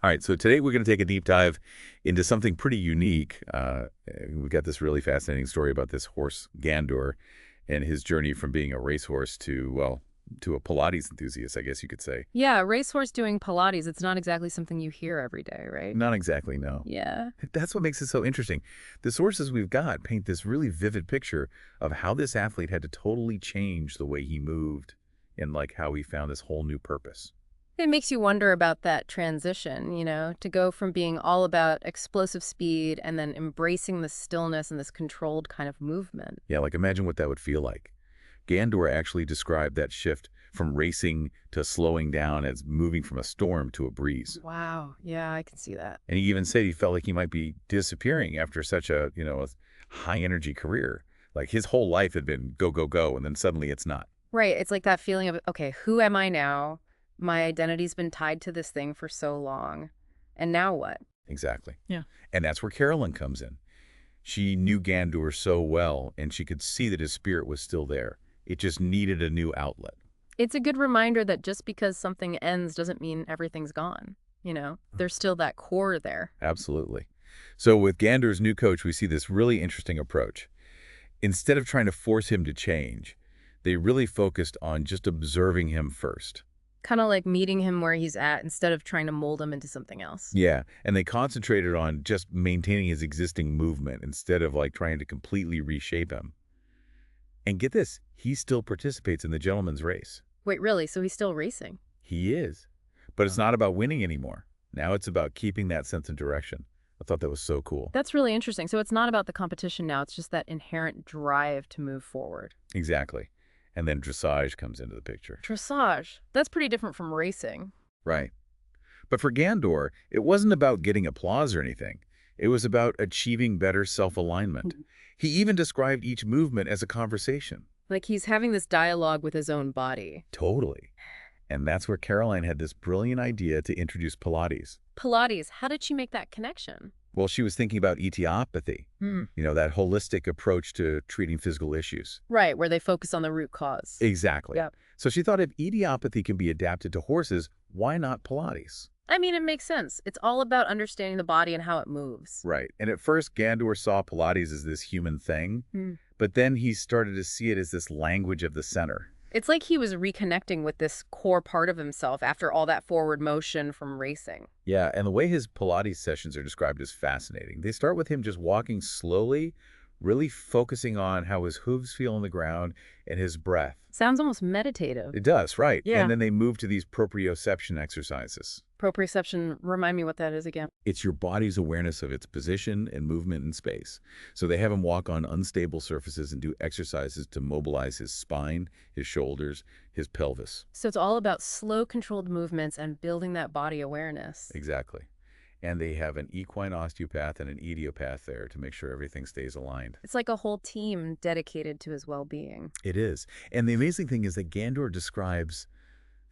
All right, so today we're going to take a deep dive into something pretty unique. We've got this really fascinating story about this horse, Gandour, and his journey from being a racehorse to, well, to a Pilates enthusiast, I guess you could say. Yeah, a racehorse doing Pilates, it's not exactly something you hear every day, right? Not exactly, no. Yeah. That's what makes it so interesting. The sources we've got paint this really vivid picture of how this athlete had to totally change the way he moved and like how he found this whole new purpose. It makes you wonder about that transition, to go from being all about explosive speed and then embracing the stillness and this controlled kind of movement. Yeah, like imagine what that would feel like. Gandour actually described that shift from racing to slowing down as moving from a storm to a breeze. Wow. Yeah, I can see that. And he even said he felt like he might be disappearing after such a high energy career. Like his whole life had been go, go, go, and then suddenly it's not. Right. It's like that feeling of, okay, who am I now? My identity's been tied to this thing for so long. And now what? Exactly. Yeah. And that's where Carolyn comes in. She knew Gandour so well, and she could see that his spirit was still there. It just needed a new outlet. It's a good reminder that just because something ends doesn't mean everything's gone. There's still that core there. Absolutely. So with Gandour's new coach, we see this really interesting approach. Instead of trying to force him to change, they really focused on just observing him first. Kind of like meeting him where he's at instead of trying to mold him into something else. Yeah, and they concentrated on just maintaining his existing movement instead of like trying to completely reshape him. And get this, he still participates in the gentleman's race. Wait, really? So he's still racing? He is. But it's not about winning anymore. Now it's about keeping that sense of direction. I thought that was so cool. That's really interesting. So it's not about the competition now. It's just that inherent drive to move forward. Exactly. And then dressage comes into the picture. Dressage. That's pretty different from racing. Right. But for Gandour, it wasn't about getting applause or anything. It was about achieving better self-alignment. He even described each movement as a conversation. Like he's having this dialogue with his own body. Totally. And that's where Caroline had this brilliant idea to introduce Pilates. Pilates, how did she make that connection? Well, she was thinking about etiopathy, that holistic approach to treating physical issues. Right, where they focus on the root cause. Exactly. Yep. So she thought if etiopathy can be adapted to horses, why not Pilates? I mean, it makes sense. It's all about understanding the body and how it moves. Right. And at first, Gandour saw Pilates as this human thing, but then he started to see it as this language of the center. It's like he was reconnecting with this core part of himself after all that forward motion from racing. Yeah, and the way his Pilates sessions are described is fascinating. They start with him just walking slowly, really focusing on how his hooves feel on the ground and his breath. Sounds almost meditative. It does, right. Yeah. And then they move to these proprioception exercises. Proprioception, remind me what that is again. It's your body's awareness of its position and movement in space. So they have him walk on unstable surfaces and do exercises to mobilize his spine, his shoulders, his pelvis. So it's all about slow, controlled movements and building that body awareness. Exactly. And they have an equine osteopath and an idiopath there to make sure everything stays aligned. It's like a whole team dedicated to his well-being. It is. And the amazing thing is that Gandour describes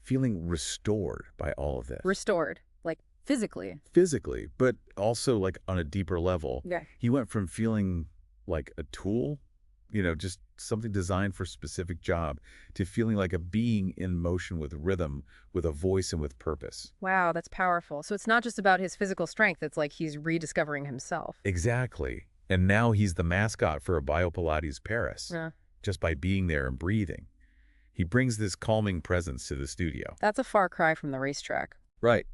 feeling restored by all of this. Restored, like physically. Physically, but also like on a deeper level. Yeah. He went from feeling like a tool, just something designed for a specific job, to feeling like a being in motion with rhythm, with a voice and with purpose. Wow, that's powerful. So it's not just about his physical strength. It's like he's rediscovering himself. Exactly. And now he's the mascot for a Biopilates Paris, just by being there and breathing. He brings this calming presence to the studio. That's a far cry from the racetrack. Right.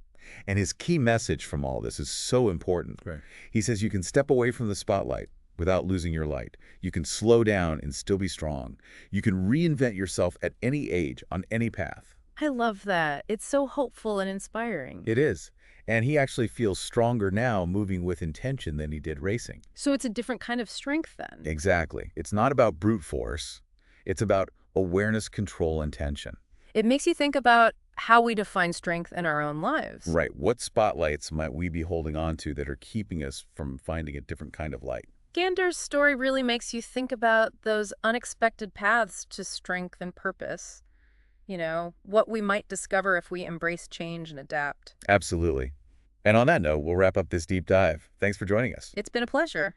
And his key message from all this is so important. Right. He says you can step away from the spotlight without losing your light. You can slow down and still be strong. You can reinvent yourself at any age, on any path. I love that. It's so hopeful and inspiring. It is. And he actually feels stronger now moving with intention than he did racing. So it's a different kind of strength then. Exactly. It's not about brute force. It's about awareness, control, and tension. It makes you think about how we define strength in our own lives. Right. What spotlights might we be holding on to that are keeping us from finding a different kind of light? Gandour's story really makes you think about those unexpected paths to strength and purpose. What we might discover if we embrace change and adapt. Absolutely. And on that note, we'll wrap up this deep dive. Thanks for joining us. It's been a pleasure.